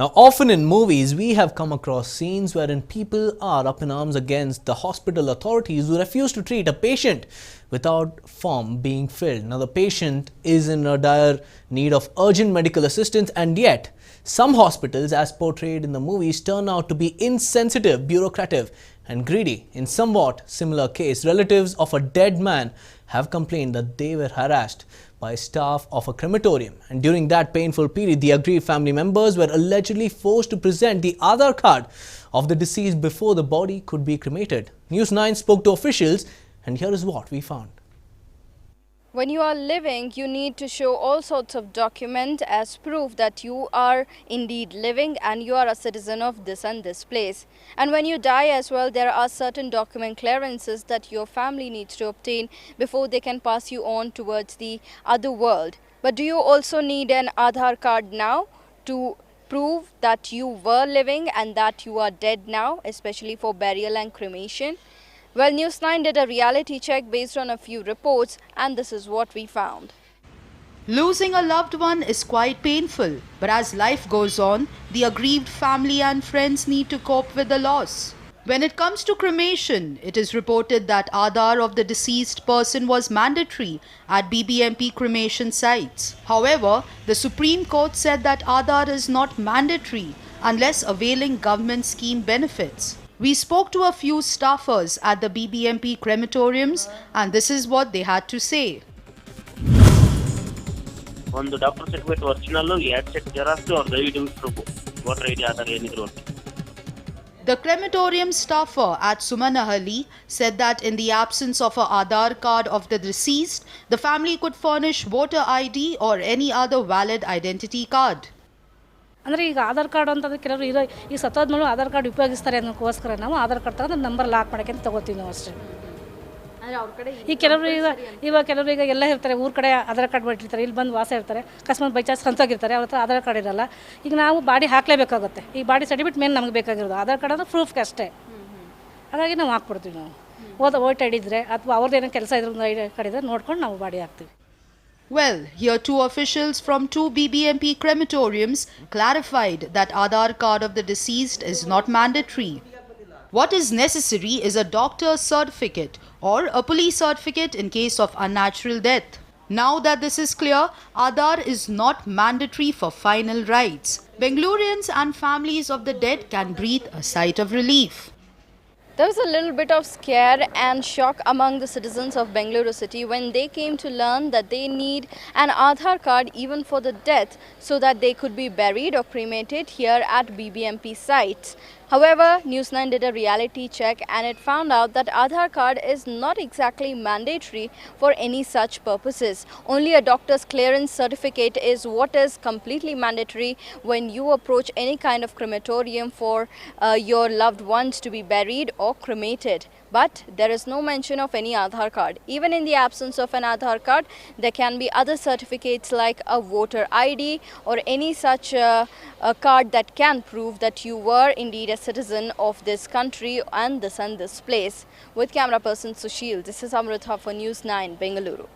Now, often in movies, we have come across scenes wherein people are up in arms against the hospital authorities who refuse to treat a patient without form being filled. Now, the patient is in a dire need of urgent medical assistance, and yet some hospitals, as portrayed in the movies, turn out to be insensitive, bureaucratic and greedy. In somewhat similar case, relatives of a dead man have complained that they were harassed by staff of a crematorium, and during that painful period, the aggrieved family members were allegedly forced to present the Aadhaar Card of the deceased before the body could be cremated. News 9 spoke to officials, and here is what we found. When you are living, you need to show all sorts of documents as proof that you are indeed living and you are a citizen of this and this place. And when you die as well, there are certain document clearances that your family needs to obtain before they can pass you on towards the other world. But do you also need an Aadhaar card now to prove that you were living and that you are dead now, especially for burial and cremation? Well, News 9 did a reality check based on a few reports, and this is what we found. Losing a loved one is quite painful, but as life goes on, the aggrieved family and friends need to cope with the loss. When it comes to cremation, it is reported that Aadhaar of the deceased person was mandatory at BBMP cremation sites. However, the Supreme Court said that Aadhaar is not mandatory unless availing government scheme benefits. We spoke to a few staffers at the BBMP crematoriums, and this is what they had to say. ಒಂದು doctor certificate original 2 set xerox ಅವ್ರ ID proof voter ID Aadhaar ಏನಿದ್ರು. The crematorium staffer at Sumanahalli said that in the absence of a Aadhaar card of the deceased, the family could furnish voter ID or any other valid identity card. ಅಂದರೆ ಈಗ Aadhaar card ಅಂತಂದರೆ ಕೆಲವರು ಇರೋ ಈ ಸತ್ತೋದ್ಮೇಲೆ Aadhaar card ಉಪಯೋಗಿಸ್ತಾರೆ ಅನ್ನೋಕ್ಕೋಸ್ಕರ ನಾವು Aadhaar card ತಗೊಂಡು number lock ಮಾಡೋಕ್ಕೆ ಅಂತ ತೊಗೋತೀವಿ ನಾವು ಅಷ್ಟೇ. ಈ ಕೆಲವರು ಇವಾಗ ಕೆಲವರು ಈಗ ಎಲ್ಲ ಇರ್ತಾರೆ, ಊರ ಕಡೆ ಆಧಾರ್ ಕಾರ್ಡ್ ಮಾಡಿರ್ತಾರೆ, ಇಲ್ಲಿ ಬಂದು ವಾಸ ಇರ್ತಾರೆ, ಅಕಸ್ಮಾತ್ ಬೈ ಚಾನ್ಸ್ ಸಂತೋಗಿರ್ತಾರೆ, ಅವ್ರ ಹತ್ರ ಆಧಾರ್ ಕಾರ್ಡ್ ಇರಲ್ಲ. ಈಗ ನಾವು ಬಾಡಿ ಹಾಕಲೇಬೇಕಾಗುತ್ತೆ. ಈ ಬಾಡಿ ಸರ್ಟಿಫಿಕೇಟ್ ಮೇಲೆ ನಮಗೆ ಬೇಕಾಗಿರೋದು ಆಧಾರ್ ಕಾರ್ಡ್ ಅಂದರೆ ಪ್ರೂಫ್ಗೆ ಅಷ್ಟೇ. ಹಾಗಾಗಿ ನಾವು ಹಾಕ್ಬಿಡ್ತೀವಿ. ನಾವು ವೋಟ್ ಐಡಿ ಇದ್ದರೆ ಅಥವಾ ಅವ್ರದ್ದು ಏನೋ ಕೆಲಸ ಇದ್ರೆ ಐಡಿ ಕಾರ್ಡ್ ಇದ್ದರೆ ನೋಡ್ಕೊಂಡು ನಾವು ಬಾಡಿ ಹಾಕ್ತೀವಿ. Well, here two officials from 2 BBMP crematoriums clarified that Aadhaar card of the deceased is not mandatory. What is necessary is a doctor's certificate or a police certificate in case of unnatural death. Now that this is clear, Aadhaar is not mandatory for final rites. Bengalurians and families of the dead can breathe a sigh of relief. There was a little bit of scare and shock among the citizens of Bengaluru city when they came to learn that they need an Aadhaar card even for the death so that they could be buried or cremated here at BBMP sites. However, News 9 did a reality check and it found out that Aadhaar card is not exactly mandatory for any such purposes. Only a doctor's clearance certificate is what is completely mandatory when you approach any kind of crematorium for your loved ones to be buried or cremated. But there is no mention of any Aadhaar card. Even in the absence of an Aadhaar card, there can be other certificates like a voter ID or any such a card that can prove that you were indeed a citizen of this country and this place. With camera person Sushil, this is Amrita for News 9, Bengaluru.